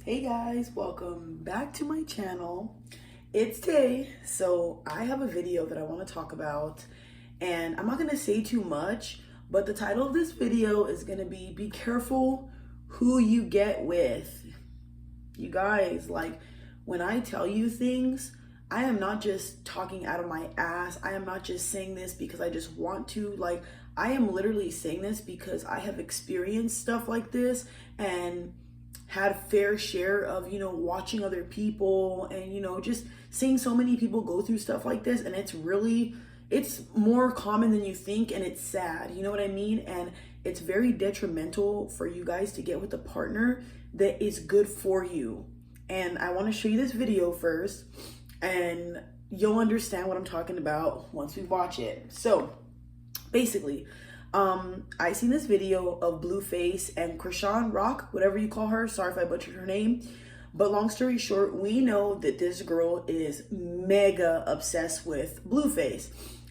Hey guys, welcome back to my channel. It's Tay. So I have a video that I want to talk about, and I'm not going to say too much, but the title of this video is going to be careful who you get with. You guys, like, when I tell you things, I am not just talking out of my ass. I am not just saying this because I just want to. Like, I am literally saying this because I have experienced stuff like this and had fair share of, watching other people and, just seeing so many people go through stuff like this. And it's more common than you think, and it's sad. You know what I mean? And it's very detrimental for you guys to get with a partner that is good for you. And I want to show you this video first, and you'll understand what I'm talking about once we watch it. So basically, I seen this video of Blueface and Chrisean, whatever you call her. Sorry if I butchered her name. But long story short, we know that this girl is mega obsessed with Blueface.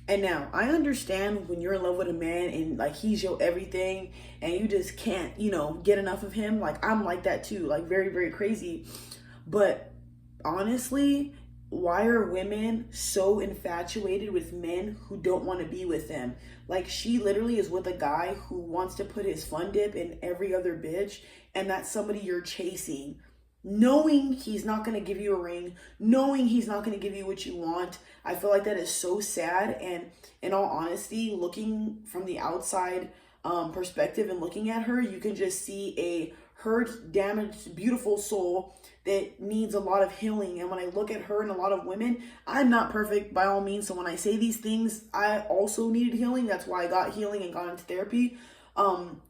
And now I understand when you're in love with a man and like he's your everything and you just can't, get enough of him. Like, I'm like that too, like very, very crazy. But honestly, why are women so infatuated with men who don't want to be with them? Like, she literally is with a guy who wants to put his fun dip in every other bitch, and that's somebody you're chasing, knowing he's not going to give you a ring, knowing he's not going to give you what you want. I feel like that is so sad. And in all honesty, looking from the outside perspective and looking at her, you can just see a hurt, damaged, beautiful soul that needs a lot of healing. And when I look at her and a lot of women, I'm not perfect by all means. So when I say these things, I also needed healing. That's why I got healing and got into therapy.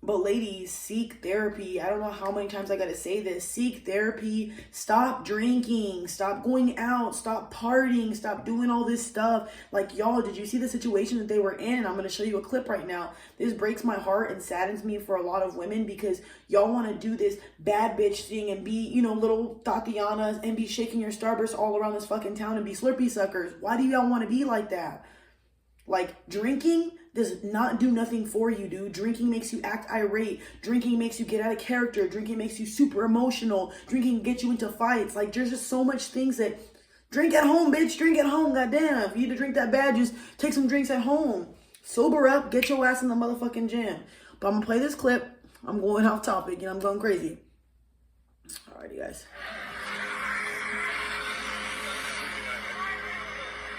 But ladies, seek therapy. I don't know how many times I gotta say this. Seek therapy. Stop drinking. Stop going out. Stop partying. Stop doing all this stuff. Like, y'all, did you see the situation that they were in? I'm gonna show you a clip right now. This breaks my heart and saddens me for a lot of women because y'all want to do this bad bitch thing and be, little Tatianas and be shaking your starburst all around this fucking town and be Slurpee suckers. Why do y'all want to be like that? Like, drinking does not do nothing for you, dude. Drinking makes you act irate. Drinking makes you get out of character. Drinking makes you super emotional. Drinking gets you into fights. Like, there's just so much things that... Drink at home, bitch. Drink at home, goddamn. If you need to drink that bad, just take some drinks at home. Sober up. Get your ass in the motherfucking gym. But I'm going to play this clip. I'm going off topic, and I'm going crazy. Alrighty, guys.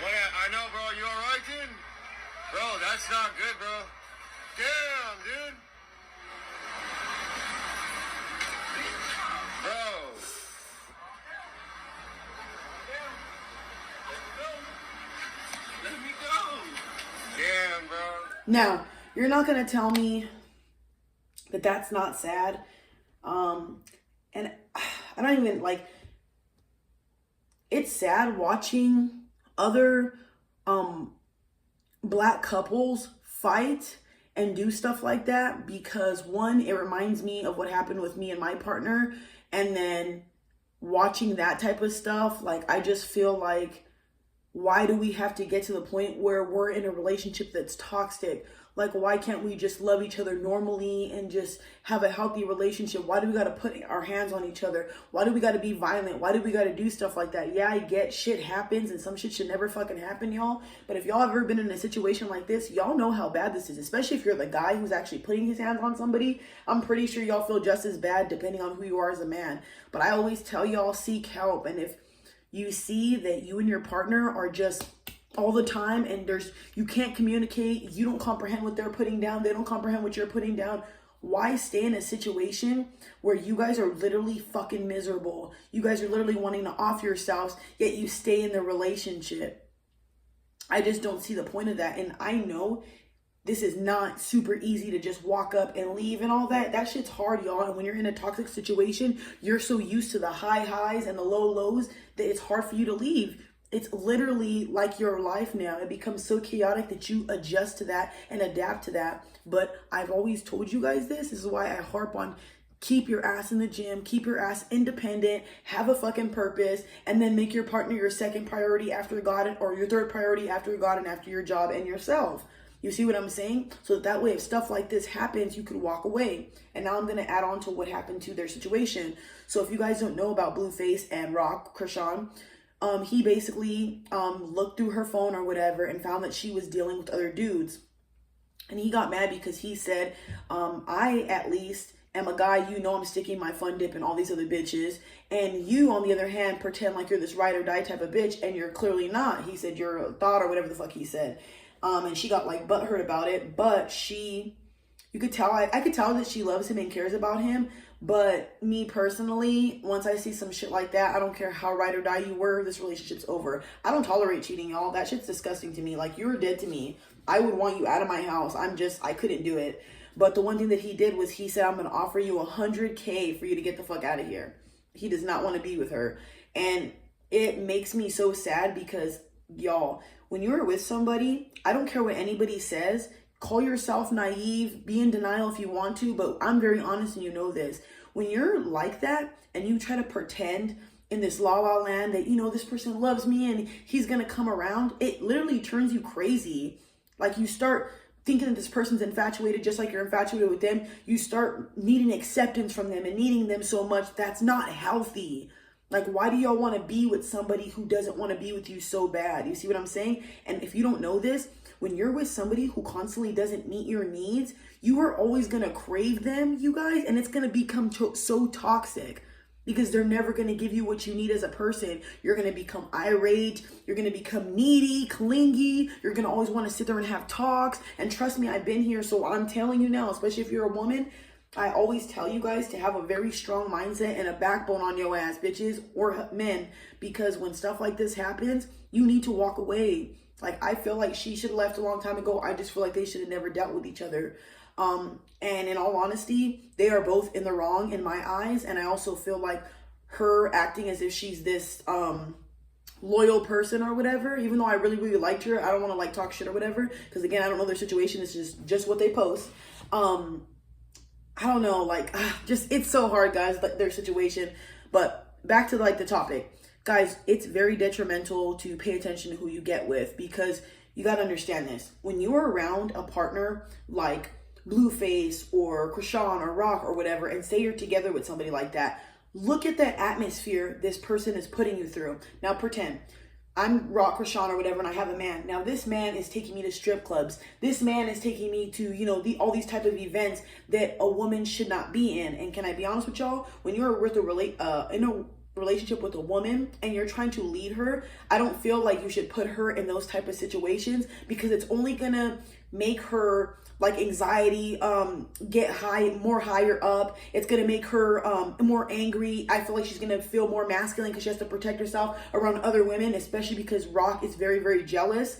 I know, bro. You alright, dude? Bro, that's not good, bro. Damn, dude. Bro. Let me go. Damn, bro. Now, you're not going to tell me that that's not sad. And I don't even, like, it's sad watching other black couples fight and do stuff like that because, one, it reminds me of what happened with me and my partner, and then watching that type of stuff, like, I just feel like, why do we have to get to the point where we're in a relationship that's toxic? Like, why can't we just love each other normally and just have a healthy relationship? Why do we got to put our hands on each other? Why do we got to be violent? Why do we got to do stuff like that? Yeah, I get shit happens and some shit should never fucking happen, y'all. But if y'all have ever been in a situation like this, y'all know how bad this is, especially if you're the guy who's actually putting his hands on somebody. I'm pretty sure y'all feel just as bad depending on who you are as a man. But I always tell y'all, seek help. And if you see that you and your partner are just all the time and you can't communicate, you don't comprehend what they're putting down, they don't comprehend what you're putting down, why stay in a situation where you guys are literally fucking miserable? You guys are literally wanting to off yourselves, yet you stay in the relationship. I just don't see the point of that. And I know this is not super easy to just walk up and leave and all that. That shit's hard, y'all. And when you're in a toxic situation, you're so used to the high highs and the low lows that it's hard for you to leave. It's literally like your life now. It becomes so chaotic that you adjust to that and adapt to that. But I've always told you guys this. This is why I harp on keep your ass in the gym, keep your ass independent, have a fucking purpose, and then make your partner your second priority after God, or your third priority after God and after your job and yourself. You see what I'm saying? So that way, if stuff like this happens, you could walk away. And now I'm going to add on to what happened to their situation. So if you guys don't know about Blueface and Chrisean, he basically looked through her phone or whatever and found that she was dealing with other dudes. And he got mad because he said, I at least am a guy, you know, I'm sticking my fun dip in all these other bitches. And you, on the other hand, pretend like you're this ride or die type of bitch, and you're clearly not. He said you're a thought or whatever the fuck he said. And she got like butthurt about it. But you could tell, I could tell that she loves him and cares about him. But me personally, once I see some shit like that, I don't care how ride or die you were, this relationship's over. I don't tolerate cheating, y'all. That shit's disgusting to me. Like, you were dead to me. I would want you out of my house. I couldn't do it. But the one thing that he did was he said, I'm going to offer you $100K for you to get the fuck out of here. He does not want to be with her. And it makes me so sad because, y'all, when you're with somebody, I don't care what anybody says. Call yourself naive, be in denial if you want to, but I'm very honest and you know this. When you're like that and you try to pretend in this la la land that, you know, this person loves me and he's going to come around, it literally turns you crazy. Like, you start thinking that this person's infatuated just like you're infatuated with them. You start needing acceptance from them and needing them so much. That's not healthy. Like, why do y'all want to be with somebody who doesn't want to be with you so bad? You see what I'm saying? And if you don't know this, when you're with somebody who constantly doesn't meet your needs, you are always going to crave them, you guys, and it's going to become so toxic because they're never going to give you what you need as a person. You're going to become irate. You're going to become needy, clingy. You're going to always want to sit there and have talks. And trust me, I've been here. So I'm telling you now, especially if you're a woman, I always tell you guys to have a very strong mindset and a backbone on your ass, bitches or men, because when stuff like this happens, you need to walk away. Like, I feel like she should have left a long time ago. I just feel like they should have never dealt with each other. And in all honesty, they are both in the wrong in my eyes. And I also feel like her acting as if she's this loyal person or whatever, even though I really, really liked her, I don't want to like talk shit or whatever. Because again, I don't know their situation. It's just what they post. I don't know, like, it's so hard, guys, their situation. But back to like the topic. Guys, it's very detrimental to pay attention to who you get with, because you got to understand this. When you are around a partner like Blueface or Chrisean or Rock or whatever, and say you're together with somebody like that, look at the atmosphere this person is putting you through. Now pretend I'm Rock, Chrisean or whatever, and I have a man. Now this man is taking me to strip clubs. This man is taking me to, you know, all these type of events that a woman should not be in. And can I be honest with y'all? When you're with in a relationship with a woman and you're trying to lead her, I don't feel like you should put her in those type of situations, because it's only gonna make her like anxiety get more higher up. It's gonna make her more angry. I feel like she's gonna feel more masculine because she has to protect herself around other women, especially because Rock is very, very jealous.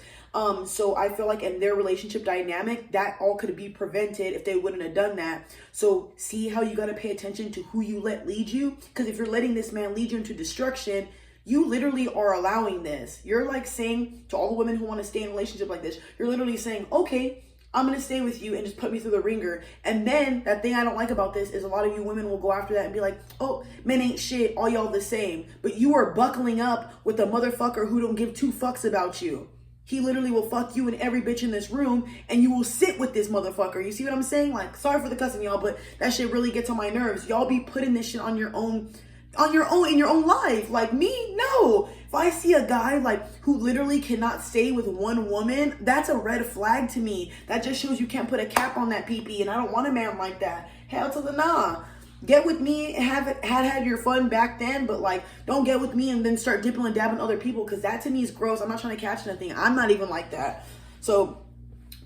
So I feel like in their relationship dynamic, that all could be prevented if they wouldn't have done that. So see how you got to pay attention to who you let lead you? Because if you're letting this man lead you into destruction, you literally are allowing this. You're like saying to all the women who want to stay in a relationship like this, you're literally saying, okay, I'm going to stay with you and just put me through the ringer. And then that thing I don't like about this is a lot of you women will go after that and be like, oh, men ain't shit, all y'all the same. But you are buckling up with a motherfucker who don't give two fucks about you. He literally will fuck you and every bitch in this room, and you will sit with this motherfucker. You see what I'm saying? Like, sorry for the cussing, y'all, but that shit really gets on my nerves. Y'all be putting this shit on your own, in your own life. Like me, no. If I see a guy like who literally cannot stay with one woman, that's a red flag to me. That just shows you can't put a cap on that pee-pee, and I don't want a man like that. Hell to the nah. Get with me, had your fun back then, but like, don't get with me and then start dipping and dabbing other people, because that to me is gross. I'm not trying to catch nothing. I'm not even like that. So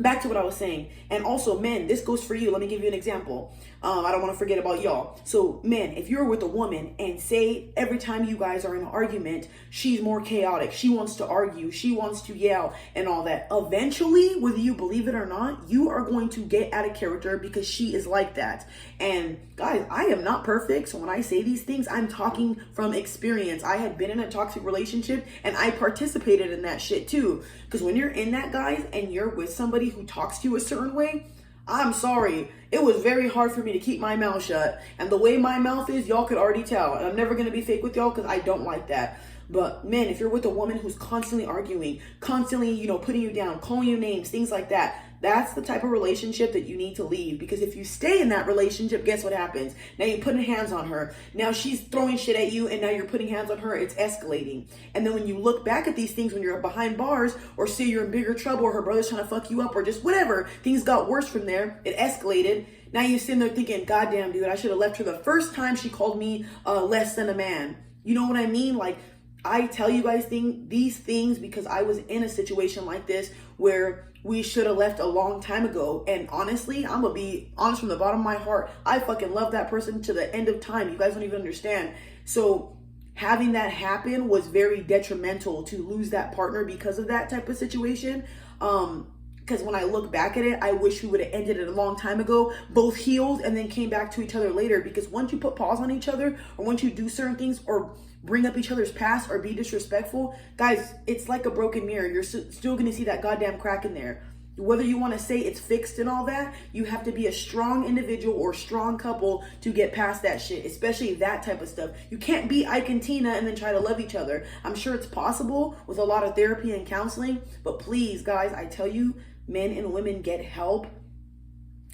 back to what I was saying. And also, men, this goes for you. Let me give you an example. I don't want to forget about y'all. So men, if you're with a woman and say every time you guys are in an argument, she's more chaotic, she wants to argue, she wants to yell and all that, eventually, whether you believe it or not, you are going to get out of character because she is like that. And guys, I am not perfect. So when I say these things, I'm talking from experience. I had been in a toxic relationship and I participated in that shit too. Because when you're in that, guys, and you're with somebody who talks to you a certain way, I'm sorry, it was very hard for me to keep my mouth shut. And the way my mouth is, y'all could already tell. And I'm never going to be fake with y'all because I don't like that. But men, if you're with a woman who's constantly arguing, constantly, putting you down, calling you names, things like that, That's the type of relationship that you need to leave. Because if you stay in that relationship, guess what happens? Now you're putting hands on her. Now she's throwing shit at you, and now you're putting hands on her. It's escalating. And then when you look back at these things when you're behind bars, or say you're in bigger trouble, or her brother's trying to fuck you up, or just whatever, things got worse from there. It escalated. Now you're sitting there thinking, goddamn, dude, I should have left her the first time she called me less than a man. You know what I mean? Like, I tell you guys these things because I was in a situation like this where we should have left a long time ago. And honestly, I'm gonna be honest from the bottom of my heart. I fucking love that person to the end of time. You guys don't even understand. So having that happen was very detrimental to lose that partner because of that type of situation. Because when I look back at it, I wish we would have ended it a long time ago, both healed and then came back to each other later. Because once you put pause on each other, or once you do certain things, or bring up each other's past, or be disrespectful, guys, it's like a broken mirror. You're still going to see that goddamn crack in there. Whether you want to say it's fixed and all that, you have to be a strong individual or strong couple to get past that shit, especially that type of stuff. You can't be Ike and Tina and then try to love each other. I'm sure it's possible with a lot of therapy and counseling, but please, guys, I tell you, men and women, get help,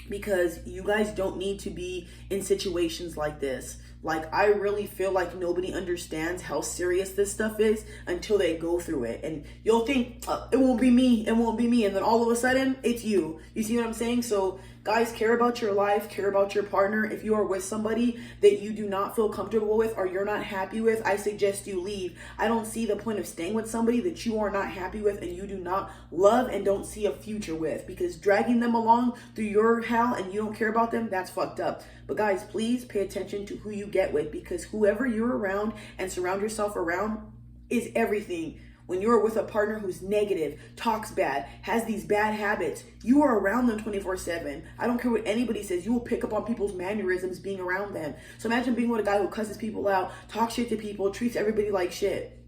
because you guys don't need to be in situations like this. Like, I really feel like nobody understands how serious this stuff is until they go through it. And you'll think, it won't be me, it won't be me. And then all of a sudden, it's you. You see what I'm saying? So, guys, care about your life, care about your partner. If you are with somebody that you do not feel comfortable with, or you're not happy with, I suggest you leave. I don't see the point of staying with somebody that you are not happy with and you do not love and don't see a future with. Because dragging them along through your hell and you don't care about them, that's fucked up. But guys, please pay attention to who you get with, because whoever you're around and surround yourself around is everything. When you're with a partner who's negative, talks bad, has these bad habits, you are around them 24/7. I don't care what anybody says. You will pick up on people's mannerisms being around them. So imagine being with a guy who cusses people out, talks shit to people, treats everybody like shit.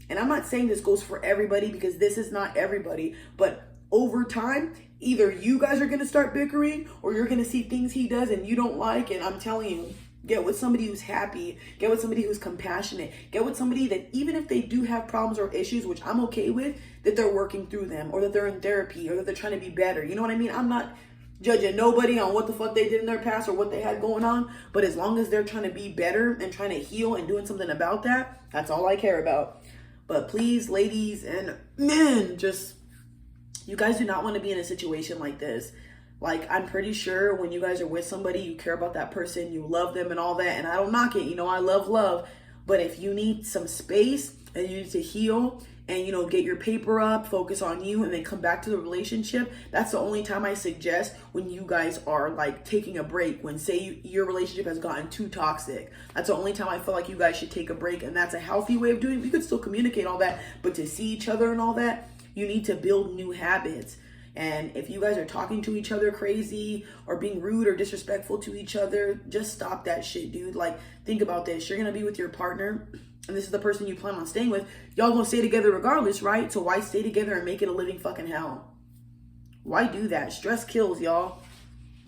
And I'm not saying this goes for everybody, because this is not everybody. But over time, either you guys are going to start bickering, or you're going to see things he does and you don't like. And I'm telling you, get with somebody who's happy. Get with somebody who's compassionate. Get with somebody that even if they do have problems or issues, which I'm okay with, that they're working through them, or that they're in therapy, or that they're trying to be better. You know what I mean? I'm not judging nobody on what the fuck they did in their past or what they had going on. But as long as they're trying to be better and trying to heal and doing something about that, that's all I care about. But please, ladies and men, just, you guys do not want to be in a situation like this. Like, I'm pretty sure when you guys are with somebody, you care about that person, you love them and all that. And I don't knock it. You know, I love. But if you need some space and you need to heal and, you know, get your paper up, focus on you, and then come back to the relationship, that's the only time I suggest, when you guys are like taking a break. When, say, your relationship has gotten too toxic. That's the only time I feel like you guys should take a break. And that's a healthy way of doing it. We could still communicate all that, but to see each other and all that, you need to build new habits. And if you guys are talking to each other crazy or being rude or disrespectful to each other, just stop that shit, dude. Like, think about this. You're going to be with your partner, and this is the person you plan on staying with. Y'all going to stay together regardless, right? So why stay together and make it a living fucking hell? Why do that? Stress kills, y'all.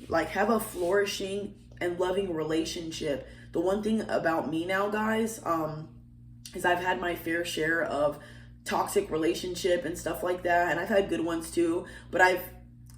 Like, have a flourishing and loving relationship. The one thing about me now, guys, is I've had my fair share of toxic relationship and stuff like that, and I've had good ones too, but I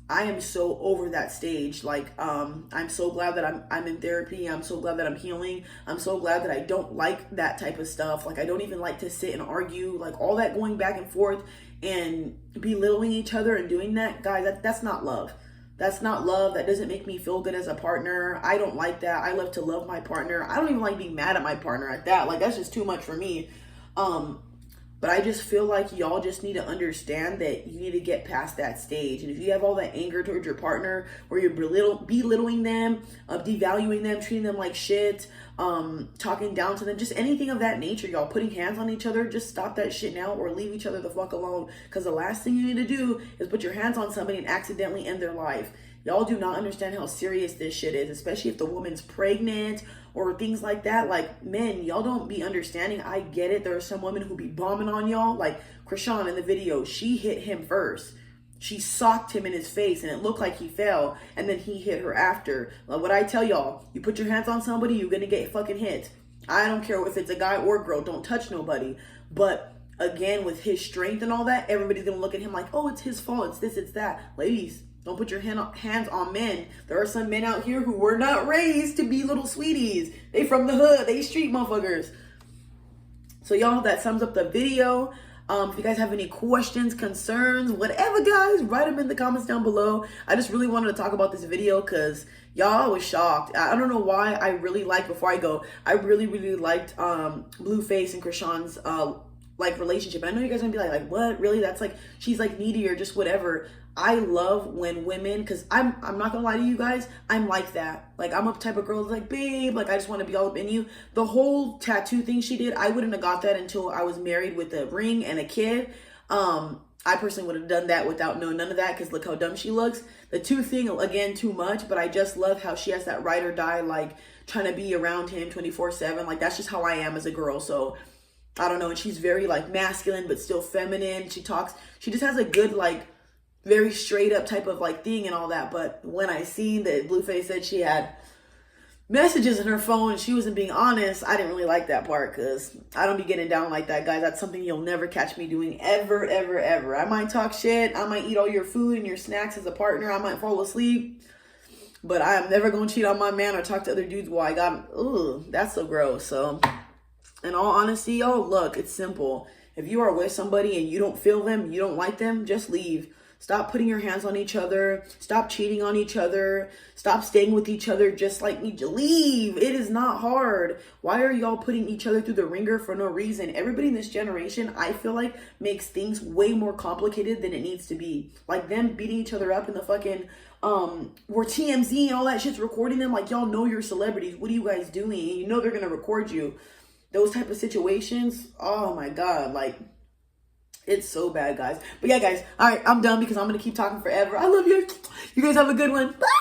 am so over that stage. Like, I'm so glad that I'm in therapy. I'm so glad that I'm healing. I'm so glad that I don't like that type of stuff. Like, I don't even like to sit and argue, like all that going back and forth and belittling each other and doing that. Guys, that's not love. That's not love. That doesn't make me feel good as a partner. I don't like that. I love to love my partner. I don't even like being mad at my partner at that. Like, that's just too much for me. But I just feel like y'all just need to understand that you need to get past that stage. And if you have all that anger towards your partner, where you're belittling them, devaluing them, treating them like shit, talking down to them, just anything of that nature, y'all putting hands on each other, just stop that shit now, or leave each other the fuck alone. Because the last thing you need to do is put your hands on somebody and accidentally end their life. Y'all do not understand how serious this shit is, especially if the woman's pregnant or things like that. Like, men, y'all don't be understanding. I get it. There are some women who be bombing on y'all. Like Chrisean in the video, she hit him first. She socked him in his face and it looked like he fell, and then he hit her after. Like, what I tell y'all, you put your hands on somebody, you're gonna get fucking hit. I don't care if it's a guy or girl, don't touch nobody. But again, with his strength and all that, everybody's gonna look at him like, oh, it's his fault, it's this, it's that. Ladies, Don't put your hands on men. There are some men out here who were not raised to be little sweeties. They from the hood. They street motherfuckers. So y'all, that sums up the video. If you guys have any questions, concerns, whatever, guys, write them in the comments down below. I just really wanted to talk about this video because y'all was shocked. I don't know why. I really liked, before I go, I really liked Blueface and Chrisean's like relationship. I know you guys are gonna be like what? Really? That's like, she's like needy or just whatever. I love when women, because I'm not gonna lie to you guys, I'm like that. Like, I'm a type of girl that's like, babe, like I just want to be all up in you. The whole tattoo thing she did, I wouldn't have got that until I was married with a ring and a kid. I personally would have done that without knowing none of that, because look how dumb she looks. The two thing, again, too much, but I just love how she has that ride or die, like trying to be around him 24/7. Like, that's just how I am as a girl. So I don't know. And she's very like masculine but still feminine. She just has a good, like, very straight up type of like thing and all that. But when I seen that Blueface said she had messages in her phone and she wasn't being honest, I didn't really like that part, because I don't be getting down like that, guys. That's something you'll never catch me doing, ever, ever, ever. I might talk shit. I might eat all your food and your snacks as a partner. I might fall asleep. But I am never going to cheat on my man or talk to other dudes while I got him. Ooh, that's so gross. So, in all honesty, y'all, look, it's simple. If you are with somebody and you don't feel them, you don't like them, just leave. Stop putting your hands on each other. Stop cheating on each other. Stop staying with each other. Just like, need to leave. It is not hard. Why are y'all putting each other through the ringer for no reason? Everybody in this generation, I feel like, makes things way more complicated than it needs to be. Like them beating each other up in the fucking, where TMZ and all that shit's recording them. Like, y'all know you're celebrities. What are you guys doing? And you know they're going to record you. Those type of situations. Oh my God. Like, it's so bad, guys. But yeah, guys. All right, I'm done because I'm going to keep talking forever. I love you. You guys have a good one. Bye.